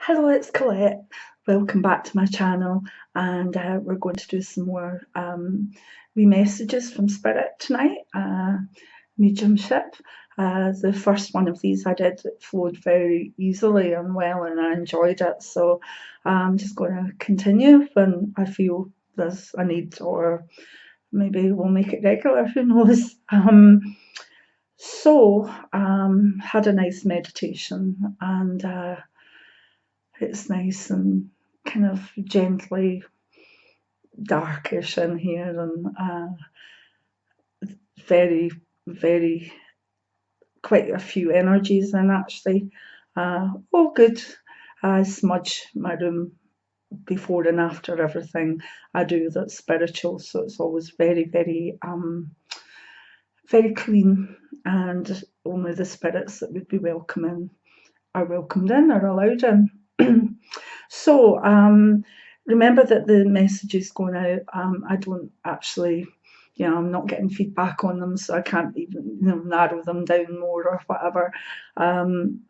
Hello, it's Colette. Welcome back to my channel, and we're going to do some more wee messages from Spirit tonight. Mediumship. The first one of these I did, it flowed very easily and well, and I enjoyed it. So I'm just going to continue when I feel there's a need, or maybe we'll make it regular. Who knows? Had a nice meditation, and it's nice and kind of gently darkish in here, and very, very quite a few energies in actually. All good. I smudge my room before and after everything I do that's spiritual, so it's always very, very, very clean, and only the spirits that would be welcoming are welcomed in, are allowed in. So remember that the messages going out, I don't actually, I'm not getting feedback on them, so I can't even narrow them down more or whatever.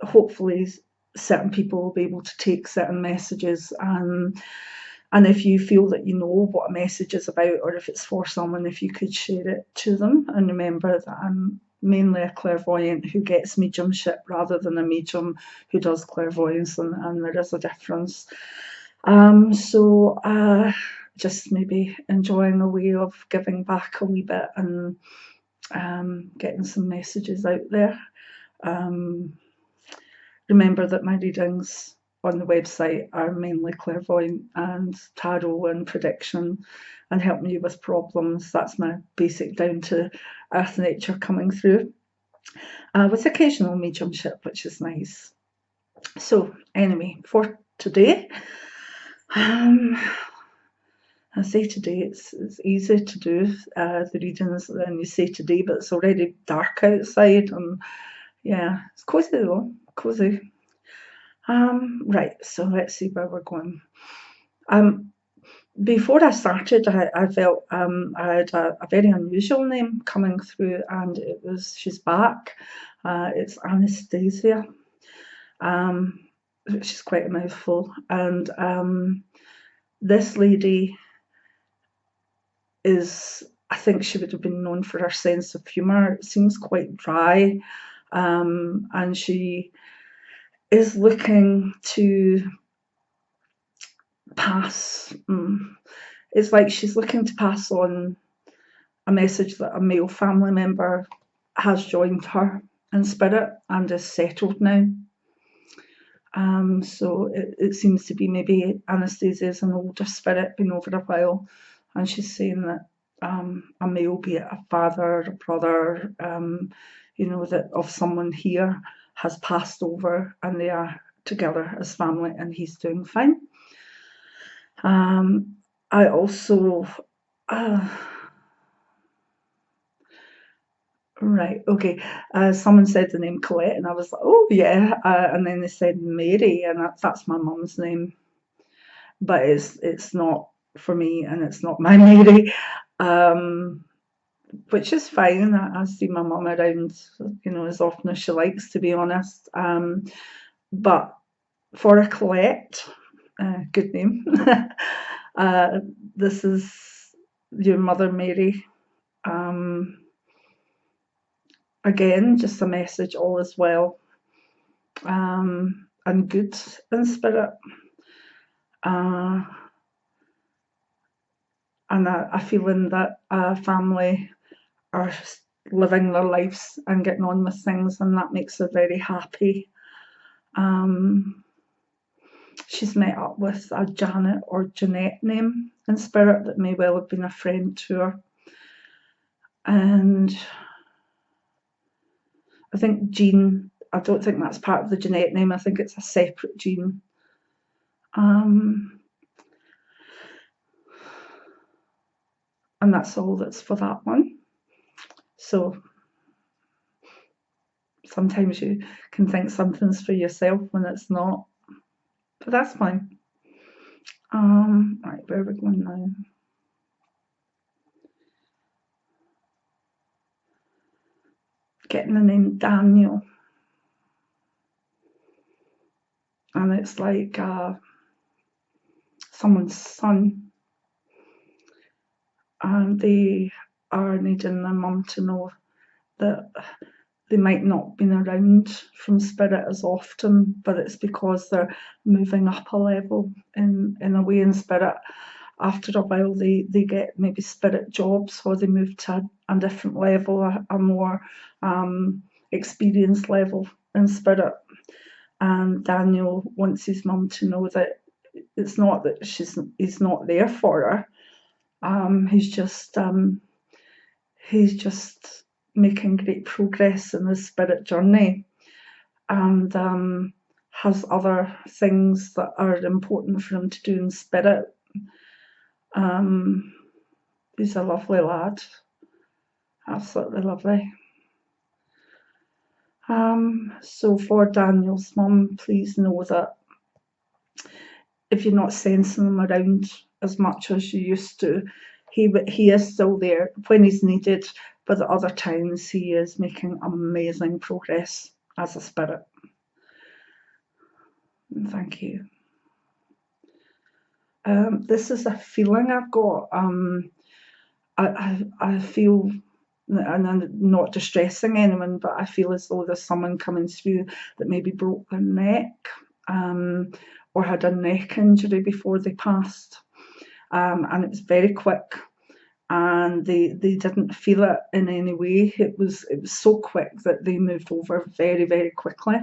Hopefully certain people will be able to take certain messages, and if you feel that you know what a message is about, or if it's for someone, if you could share it to them. And remember that I'm mainly a clairvoyant who gets mediumship rather than a medium who does clairvoyance, and there is a difference. Just maybe enjoying a way of giving back a wee bit and getting some messages out there. Remember that my readings on the website are mainly clairvoyant and tarot and prediction, and helping you with problems. That's my basic down to earth nature coming through, with occasional mediumship, which is nice. So anyway, for today, I say today, it's easy to do the readings, and you say today, but it's already dark outside, and yeah, it's cozy though, cozy. Right, so let's see where we're going. Before I started, I felt I had a very unusual name coming through, and she's back. It's Anastasia, which is quite a mouthful. And this lady I think she would have been known for her sense of humour. It seems quite dry, and she is looking to pass. It's like she's looking to pass on a message that a male family member has joined her in spirit and is settled now. So it seems to be maybe Anastasia is an older spirit, been over a while, and she's saying that a male, be it a father, a brother, that of someone here has passed over, and they are together as family, and he's doing fine. I also right, okay. Someone said the name Colette, and I was like, oh yeah. And then they said Mary, and that's my mum's name, but it's not for me, and it's not my Mary, which is fine. I see my mum around, as often as she likes, to be honest. But for a Colette, good name. This is your mother, Mary. Again, just a message, all is well, and good in spirit. And a feeling that a family are living their lives and getting on with things, and that makes her very happy. She's met up with a Janet or Jeanette name in spirit that may well have been a friend to her. And I think Jean, I don't think that's part of the Jeanette name, I think it's a separate Jean. And that's all that's for that one. So sometimes you can think something's for yourself when it's not, but that's fine. Right, where are we going now? Getting the name Daniel. and it's like someone's son, and they are needing their mum to know that they might not have been around from spirit as often, but it's because they're moving up a level in a way in spirit. After a while, they get maybe spirit jobs, or they move to a different level, a more experienced level in spirit. And Daniel wants his mum to know that it's not that he's not there for her. He's just making great progress in his spirit journey, and has other things that are important for him to do in spirit. He's a lovely lad, absolutely lovely. So for Daniel's mum, please know that if you're not sensing him around as much as you used to, he is still there when he's needed, but at other times he is making amazing progress as a spirit. Thank you. This is a feeling I've got. I feel, and I'm not distressing anyone, but I feel as though there's someone coming through that maybe broke their neck, or had a neck injury before they passed, and it was very quick, and they didn't feel it in any way. It was so quick that they moved over very, very quickly.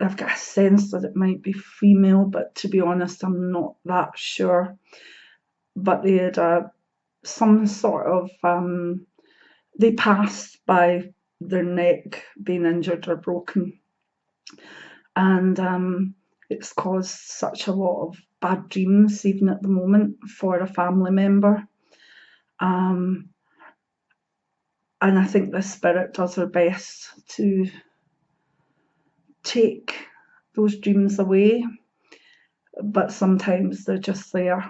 I've got a sense that it might be female, but to be honest, I'm not that sure. But they had some sort of, they passed by their neck being injured or broken. And it's caused such a lot of bad dreams, even at the moment, for a family member. And I think the spirit does her best to take those dreams away, but sometimes they're just there.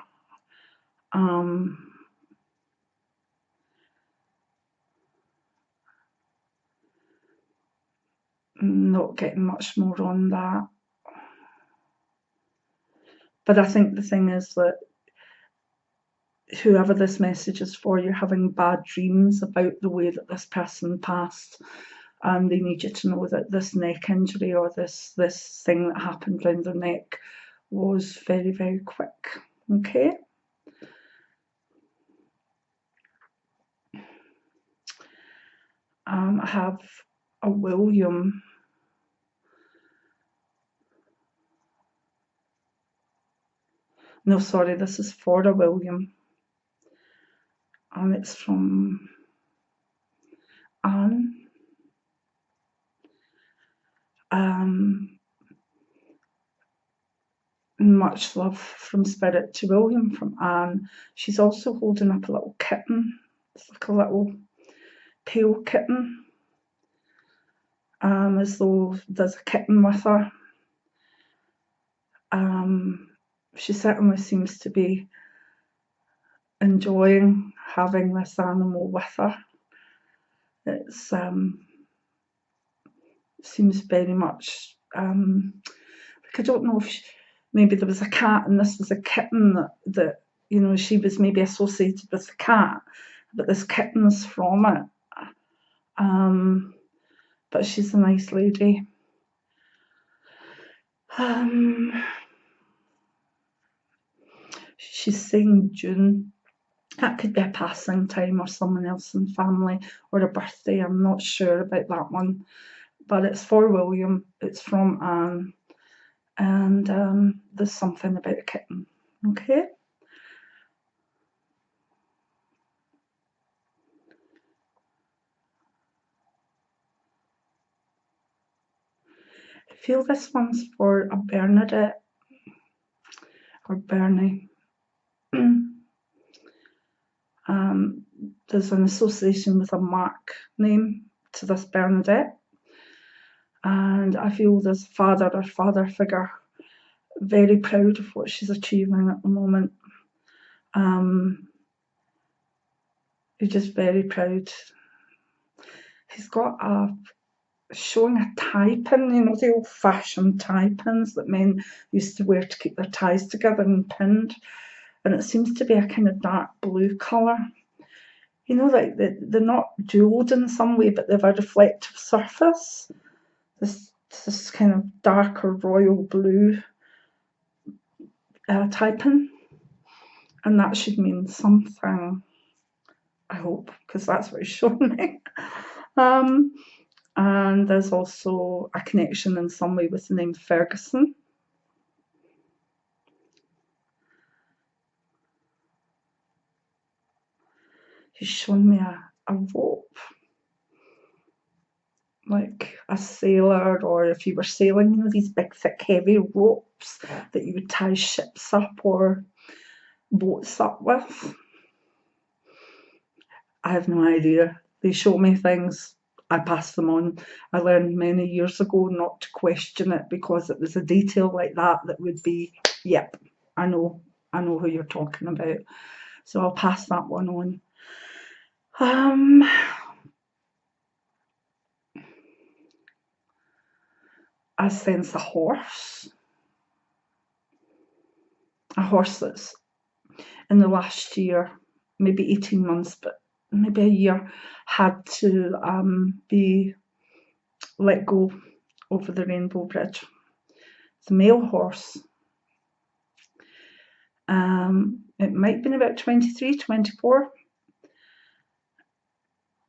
Not getting much more on that. But I think the thing is that whoever this message is for, you're having bad dreams about the way that this person passed, and they need you to know that this neck injury or this thing that happened around their neck was very, very quick. Okay? I have a William. No, sorry, this is for a William. And it's from Anne. Much love from Spirit to William from Anne. She's also holding up a little kitten. It's like a little pale kitten, as though there's a kitten with her. She certainly seems to be enjoying having this animal with her. It seems very much, like, I don't know if maybe there was a cat and this was a kitten that you know, she was maybe associated with the cat, but this kitten's from it. But she's a nice lady. She's saying June. That could be a passing time or someone else in family, or a birthday. I'm not sure about that one. But it's for William. It's from Anne. And there's something about a kitten. Okay? I feel this one's for a Bernadette or Bernie. There's an association with a Mark name to this Bernadette, and I feel this father or father figure very proud of what she's achieving at the moment. He's just very proud. He's got showing a tie pin, you know, the old-fashioned tie pins that men used to wear to keep their ties together and pinned. And it seems to be a kind of dark blue colour. You know, like they're not jewelled in some way, but they've a reflective surface. This kind of darker royal blue tie pin. And that should mean something, I hope, because that's what it's showing me. And there's also a connection in some way with the name Ferguson. He's shown me a rope, like a sailor, or if you were sailing, you know, these big, thick, heavy ropes that you would tie ships up or boats up with. I have no idea. They show me things, I pass them on. I learned many years ago not to question it, because it was a detail like that that would be, yep, I know who you're talking about. So I'll pass that one on. I sense a horse that's in the last year, maybe 18 months, but maybe a year, had to be let go over the Rainbow Bridge. It's a male horse. It might have been about 23, 24.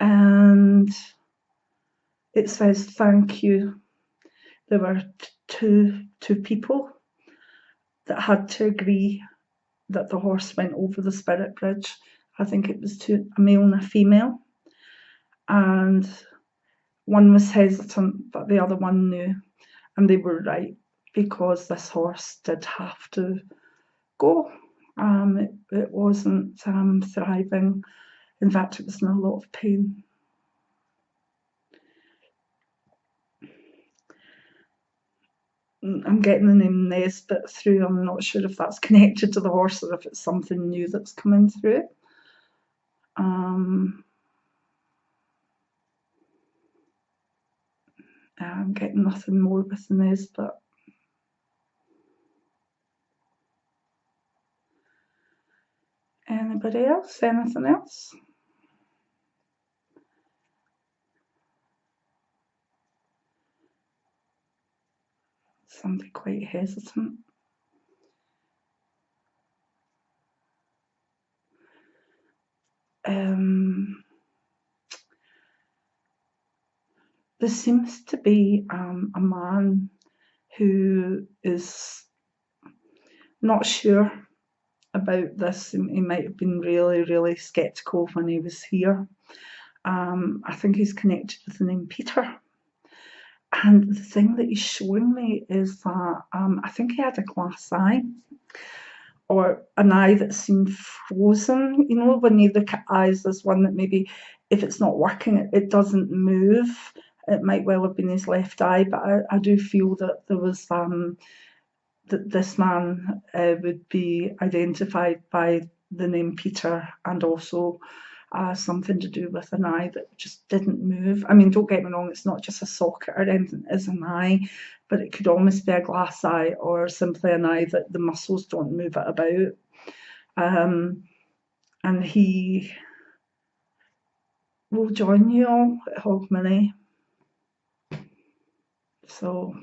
And it says, thank you. There were two people that had to agree that the horse went over the spirit bridge. I think it was a male and a female. And one was hesitant, but the other one knew. And they were right, because this horse did have to go. It wasn't thriving. In fact, it was in a lot of pain. I'm getting the name Nesbit through. I'm not sure if that's connected to the horse or if it's something new that's coming through. I'm getting nothing more with the Nesbit. Anybody else? Anything else? Somebody quite hesitant. There seems to be a man who is not sure about this. He might have been really, really sceptical when he was here. I think he's connected with the name Peter. And the thing that he's showing me is that I think he had a glass eye, or an eye that seemed frozen. You know, when you look at eyes, there's one that maybe, if it's not working, it doesn't move. It might well have been his left eye, but I do feel that there was that this man would be identified by the name Peter, and also something to do with an eye that just didn't move. I mean, don't get me wrong, it's not just a socket or anything, it's an eye, but it could almost be a glass eye, or simply an eye that the muscles don't move it about. And he will join you all at Hogmanay. So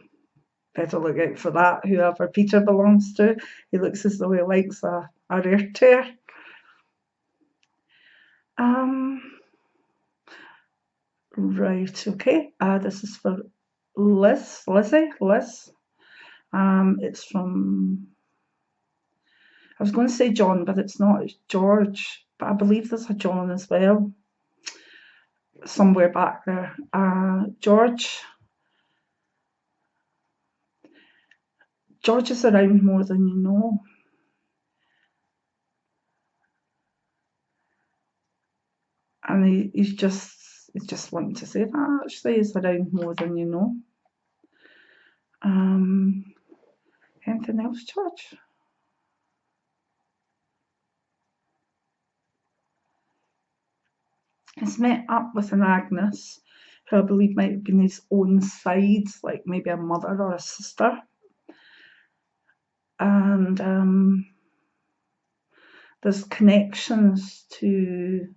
better look out for that, whoever Peter belongs to. He looks as though he likes a rare tear. Right, okay. This is for Lizzie. It's from, I was going to say John, but it's not, it's George. But I believe there's a John as well, somewhere back there. George is around more than you know. And he's just wanting to say that, actually. He's around more than you know. Anything else, George? He's met up with an Agnes who I believe might have been his own side, like maybe a mother or a sister. And there's connections to,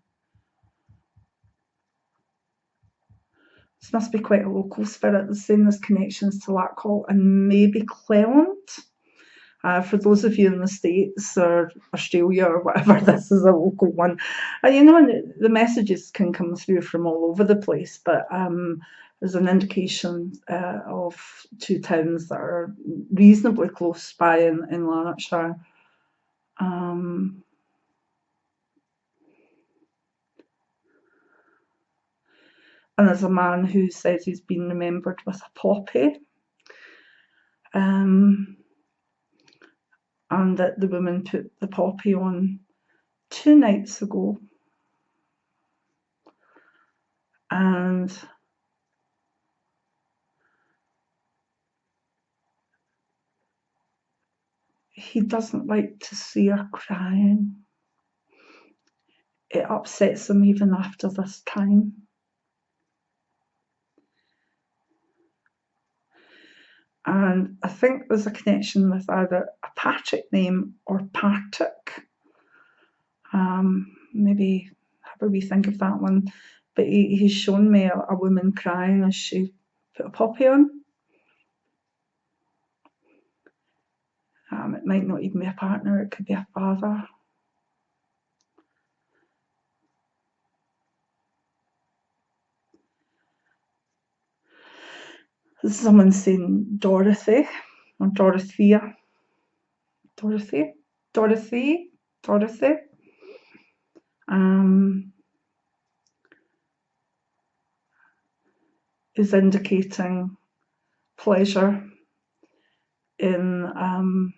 this must be quite a local spirit, the same, there's connections to Lanarkshire and maybe Clairvoyant. For those of you in the States or Australia or whatever, this is a local one. You know, the messages can come through from all over the place, but there's an indication of two towns that are reasonably close by in Lanarkshire. And there's a man who says he's been remembered with a poppy. And that the woman put the poppy on 2 nights ago. And he doesn't like to see her crying. It upsets him even after this time. And I think there's a connection with either a Patrick name or Partick. Maybe have a wee think of that one. But he's shown me a woman crying as she put a poppy on. It might not even be a partner, it could be a father. Someone's saying Dorothy or Dorothea. Dorothy. Is indicating pleasure in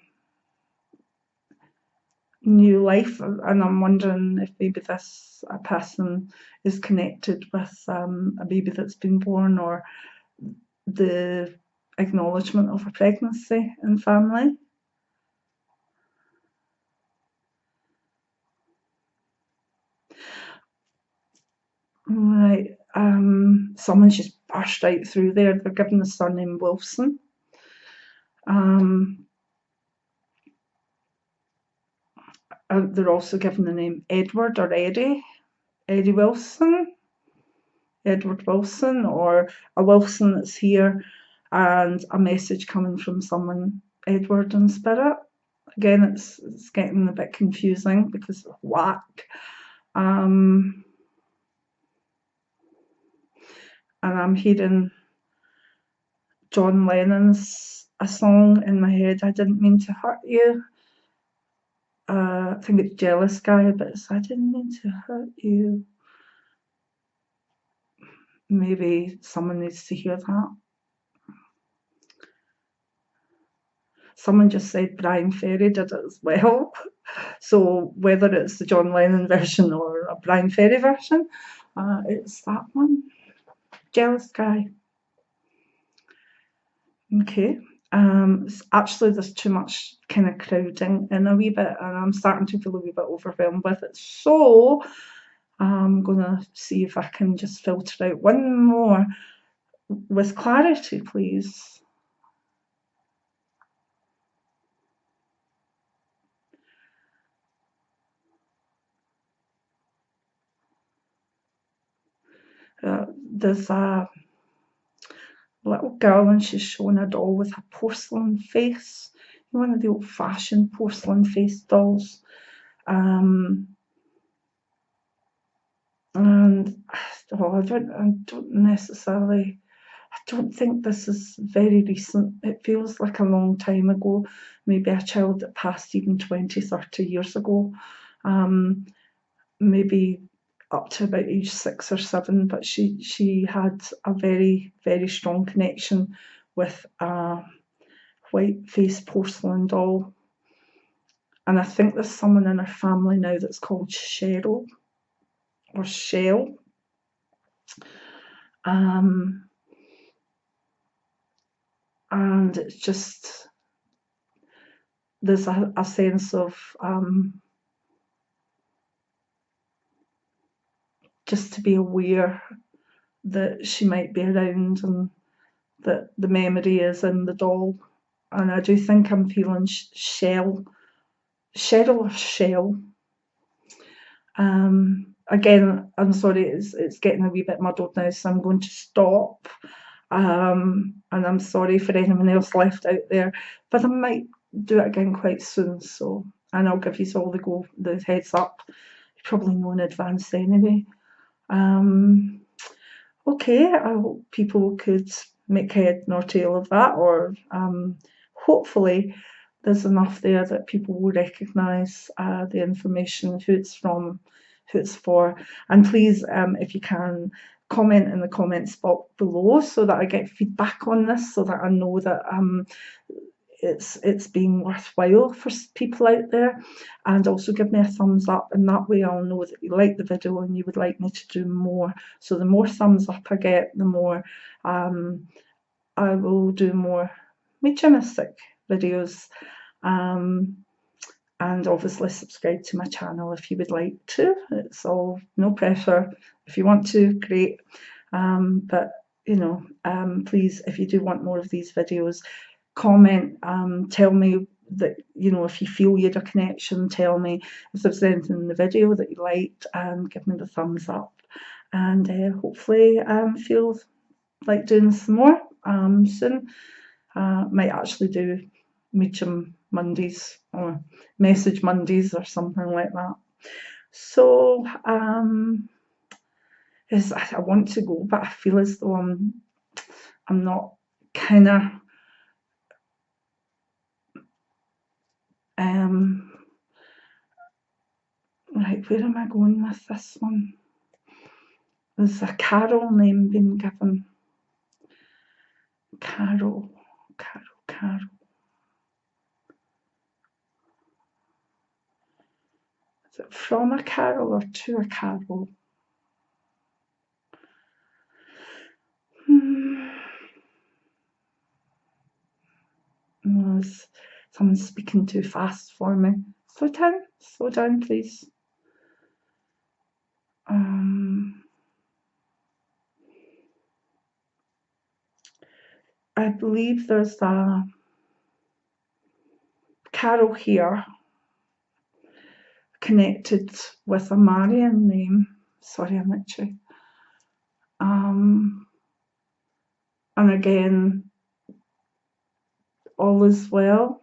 new life, and I'm wondering if maybe this person is connected with a baby that's been born, or the acknowledgement of a pregnancy in family. Right, someone's just burst out through there. They're given the surname Wilson. They're also given the name Edward or Eddie Wilson, Edward Wilson, or a Wilson that's here, and a message coming from someone, Edward in spirit. Again, it's getting a bit confusing because of whack. And I'm hearing John Lennon's a song in my head, I didn't mean to hurt you. I think it's Jealous Guy, but it's I didn't mean to hurt you. Maybe someone needs to hear that. Someone just said Brian Ferry did it as well. So whether it's the John Lennon version or a Brian Ferry version, it's that one. Jealous Guy. Okay. Actually, there's too much kind of crowding in a wee bit, and I'm starting to feel a wee bit overwhelmed with it. So I'm going to see if I can just filter out one more with clarity, please. There's a little girl and she's showing a doll with a porcelain face, one of the old-fashioned porcelain face dolls. And I don't think this is very recent. It feels like a long time ago, maybe a child that passed even 20, 30 years ago. Maybe up to about age 6 or 7, but she had a very, very strong connection with a white face porcelain doll. And I think there's someone in her family now that's called Cheryl or Shell. And it's just, there's a sense of just to be aware that she might be around and that the memory is in the doll. And I do think I'm feeling Cheryl or Shell. Again, I'm sorry, it's getting a wee bit muddled now, so I'm going to stop. And I'm sorry for anyone else left out there, but I might do it again quite soon. So, and I'll give you all the heads up. You probably know in advance anyway. Okay, I hope people could make head nor tail of that, or hopefully there's enough there that people will recognise the information, who it's from, who it's for. And please, if you can, comment in the comments box below so that I get feedback on this, so that I know that it's being worthwhile for people out there. And also give me a thumbs up, and that way I'll know that you like the video and you would like me to do more. So the more thumbs up I get, the more I will do more mediumistic videos. And obviously subscribe to my channel if you would like to. It's all no pressure. If you want to, great. But you know, please, if you do want more of these videos, comment, tell me that, you know, if you feel you had a connection, tell me if there's anything in the video that you liked, and give me the thumbs up. And hopefully feel like doing some more soon. Might actually do Medium Mondays or Message Mondays or something like that. So I want to go, but I feel as though I'm not kind of right, where am I going with this one? There's a Carol name being given. Carol. Is it from a Carol or to a Carol? No, someone's speaking too fast for me. Slow down, please. I believe there's a Carol here connected with a Marian name. Sorry, I'm itchy. And again, all is well.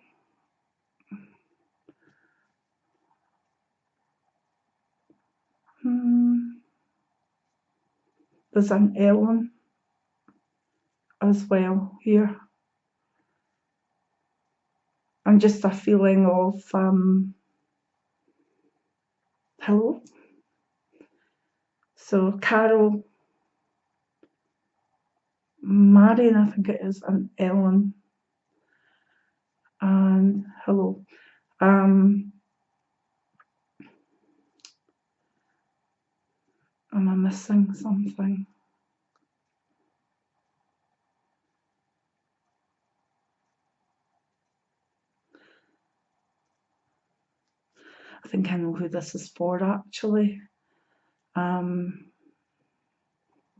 There's an Ellen as well here. And just a feeling of hello. So Carol, Marion, I think it is, and Ellen, and hello. Am I missing something? I think I know who this is for, actually.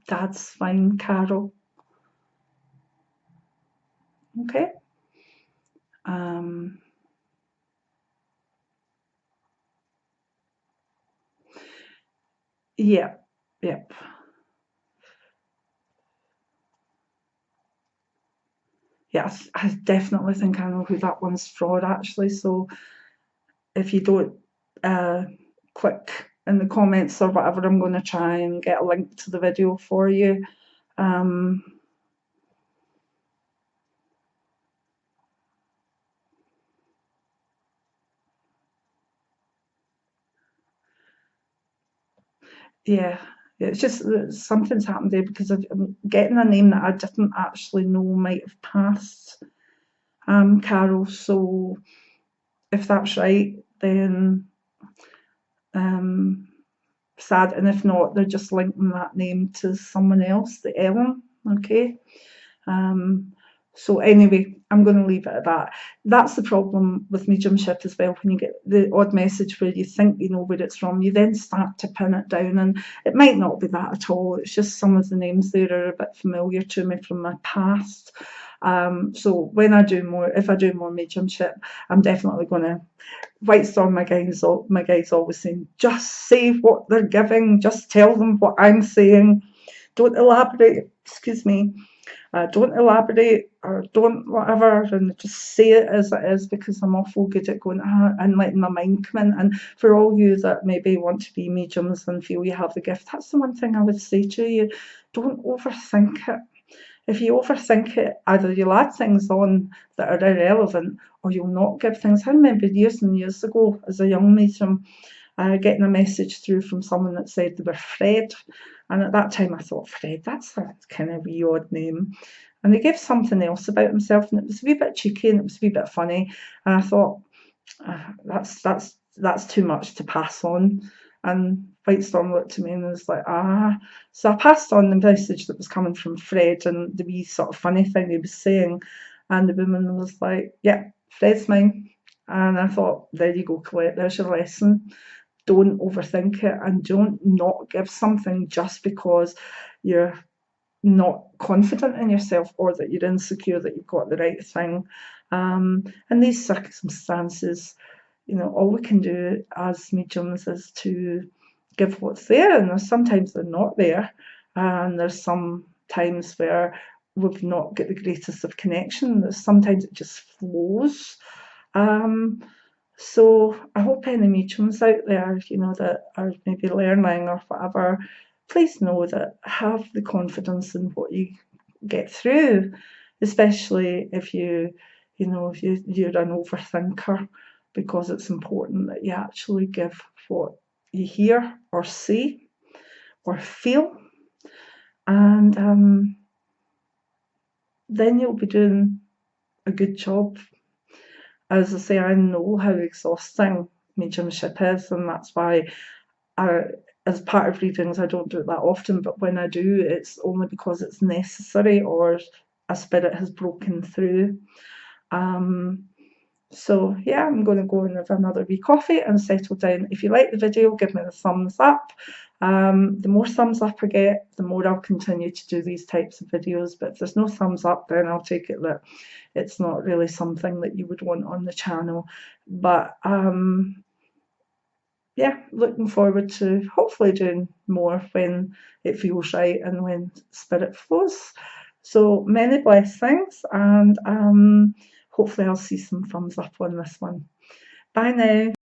That's fine, Carol. Okay. Yep. Yes, I definitely think I know who that one's for, actually. So if you don't click in the comments or whatever, I'm going to try and get a link to the video for you. Yeah, it's just something's happened there, because I'm getting a name that I didn't actually know might have passed, Carol. So if that's right, then sad, and if not, they're just linking that name to someone else, the Ellen. Okay. So anyway, I'm going to leave it at that. That's the problem with mediumship as well. When you get the odd message where you think you know where it's from, you then start to pin it down, and it might not be that at all. It's just some of the names there are a bit familiar to me from my past. So when I do more, if I do more mediumship, I'm definitely going to. White Storm, my guide's always saying, just say what they're giving, just tell them what I'm saying. Don't elaborate, excuse me. Don't elaborate or don't whatever, and just say it as it is, because I'm awful good at going and letting my mind come in. And for all you that maybe want to be mediums and feel you have the gift, that's the one thing I would say to you: don't overthink it. If you overthink it, either you'll add things on that are irrelevant, or you'll not give things. I remember years and years ago, as a young medium, getting a message through from someone that said they were Fred. And at that time I thought, Fred, that's a kind of wee odd name. And they gave something else about himself, and it was a wee bit cheeky and it was a wee bit funny. And I thought, that's too much to pass on. And White Storm looked at me and was like, So I passed on the message that was coming from Fred and the wee sort of funny thing he was saying. And the woman was like, yeah, Fred's mine. And I thought, there you go, Colette, there's your lesson. Don't overthink it, and don't not give something just because you're not confident in yourself, or that you're insecure that you've got the right thing. In these circumstances, all we can do as mediums is to give what's there, and sometimes they're not there, and there's some times where we've not got the greatest of connection. There's sometimes it just flows. So I hope any mediums out there, that are maybe learning or whatever, please know that have the confidence in what you get through, especially if you're an overthinker, because it's important that you actually give what you hear or see or feel, and then you'll be doing a good job. As I say, I know how exhausting mediumship is, and that's why as part of readings, I don't do it that often, but when I do, it's only because it's necessary or a spirit has broken through. So yeah, I'm going to go and have another wee coffee and settle down. If you like the video, give me the thumbs up. The more thumbs up I get, the more I'll continue to do these types of videos. But if there's no thumbs up, then I'll take it that it's not really something that you would want on the channel. But yeah, looking forward to hopefully doing more when it feels right and when spirit flows. So many blessings, and hopefully I'll see some thumbs up on this one. Bye now.